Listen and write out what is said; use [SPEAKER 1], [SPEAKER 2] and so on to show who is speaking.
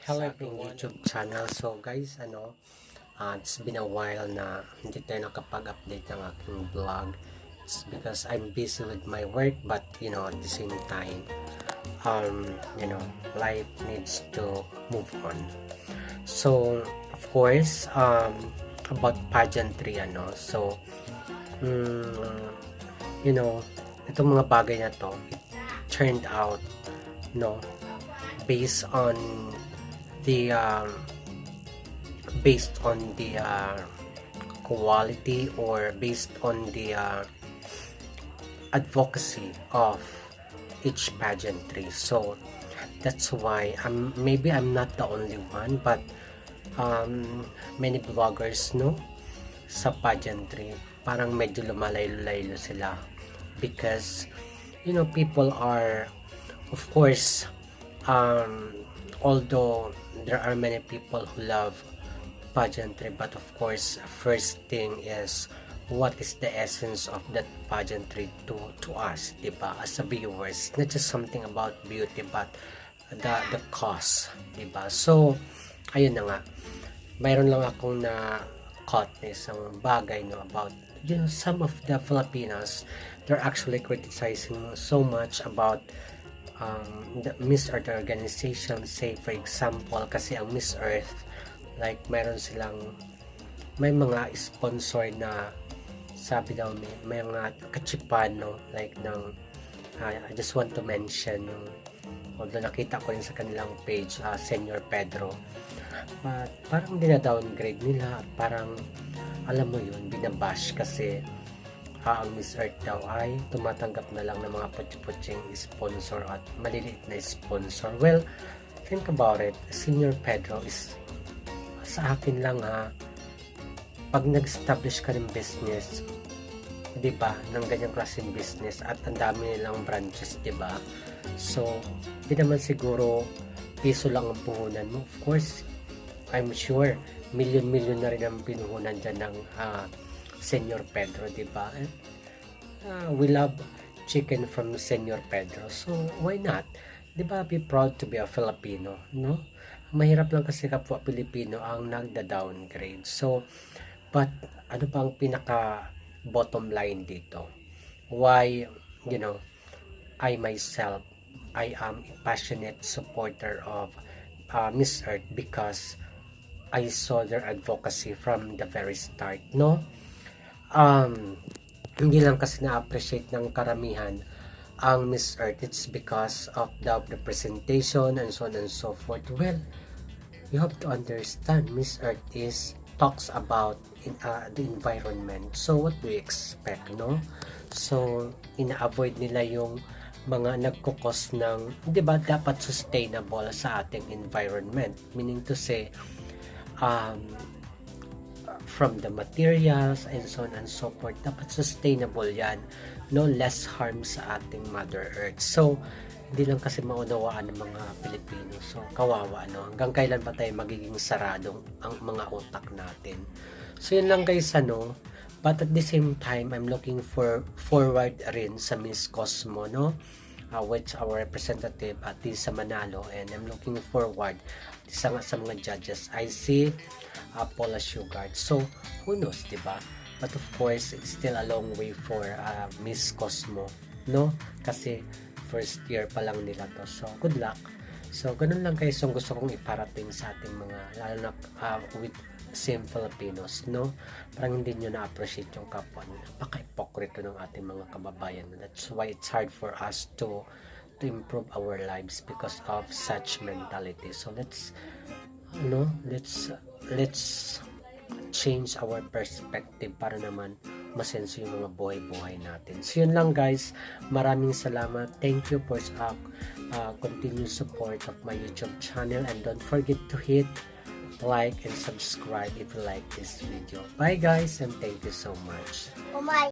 [SPEAKER 1] Hello everyone, YouTube channel. So guys, it's been a while na hindi tayo nakapag-update ng aking vlog. It's because I'm busy with my work, but at the same time, life needs to move on. So of course, about pageantry, itong mga bagay na to, it turned out, based on the quality, or based on the advocacy of each pageantry. So that's why maybe I'm not the only one, but many bloggers sa pageantry parang medyo lumalaylo-laylo sila, because people are, of course, although there are many people who love pageantry, but of course, first thing is, what is the essence of that pageantry to us, diba, as a viewers? Not just something about beauty, but the cause, diba? So ayun na nga, mayroon lang akong na caught na isang bagay about some of the Filipinos. They're actually criticizing so much about the Miss Earth organization. Say for example, kasi ang Miss Earth, like may mga sponsor na sabi daw, may mga kachipan, like ng I just want to mention although nakita ko rin sa kanilang page, Senior Pedro, but parang dina-downgrade nila, parang alam mo yun, binabash kasi ang Miss Earth daw ay tumatanggap na lang ng mga putsi-putsing sponsor at maliliit na sponsor. Well, think about it, Senior Pedro is, sa akin lang pag nag-establish ka ng business, diba, ng ganyang klaseng business, at ang dami nilang branches, diba, so di naman siguro piso lang ang puhunan mo. Of course, I'm sure million na rin ang pinuhunan dyan ng Senior Pedro, diba? We love chicken from Senior Pedro, so why not, diba? Be proud to be a Filipino, no? Mahirap lang kasi kapwa Pilipino ang nagda-downgrade. So but ano pa ang pinaka bottom line dito? Why, I myself, I am a passionate supporter of Miss Earth, because I saw their advocacy from the very start, no? Hindi lang kasi na-appreciate ng karamihan ang Miss Earth, it's because of the presentation and so on and so forth. Well, you have to understand, Miss Earth talks about the environment. So what do you expect, no? So ina-avoid nila yung mga nagkukos ng, di ba, dapat sustainable sa ating environment, meaning to say, from the materials and so on and so forth, dapat sustainable yan, no, less harm sa ating Mother Earth. So hindi lang kasi maunawaan ng mga Pilipino, so kawawa, no? Hanggang kailan pa tayo magiging saradong ang mga utak natin? So yun lang guys, but at the same time, I'm looking forward rin sa Miss Cosmo, no, which our representative at sa Manalo, and I'm looking forward sa mga judges. I see Paula Sugart, so who knows, diba? But of course, it's still a long way for Miss Cosmo, no? Kasi first year pa lang nila to, so good luck. So ganun lang guys yung gusto kong iparating sa ating mga, lalo na with same Filipinos, no? Parang hindi nyo na-appreciate yung kapwa nyo. Napaka-hypocrite ng ating mga kababayan. That's why it's hard for us to improve our lives because of such mentality. So let's change our perspective para naman masenso yung mga buhay-buhay natin. So yun lang guys, maraming salamat. Thank you for continued support of my YouTube channel, and don't forget to hit like and subscribe if you like this video. Bye guys, and thank you so much.
[SPEAKER 2] Oh my.